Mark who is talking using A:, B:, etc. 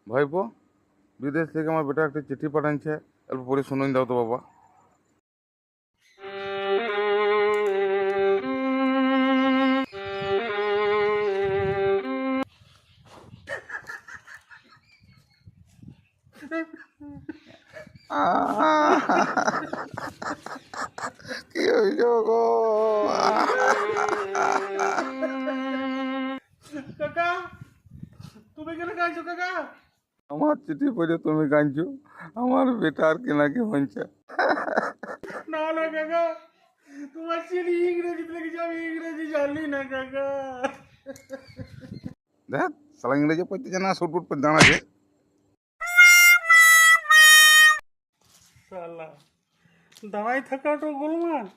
A: ভাইপো, বিদেশ থেকে আমার বেটা একটা চিঠি পাঠাচ্ছে, অল্প পরে শুনুন দাও তো বাবা। কি হইল গো?
B: কাকা, তুমি কেন কাঁদছো কাকা?
A: আমার চিঠি পড়ে তুমি কাঁদছো? আমার বেটা আর কেনাকে হচ্ছে।
B: না না কাকা, তোমার চিঠি ইংরেজিতে লিখেছে, আমি ইংরেজি জানি না কাকা।
A: দেখ, সালা ইংরেজি পড়তে জানা, সুটবুট পর দাঁড়াচ্ছে।
B: শালা দাঁড়াই থাকাটা গোলমাল।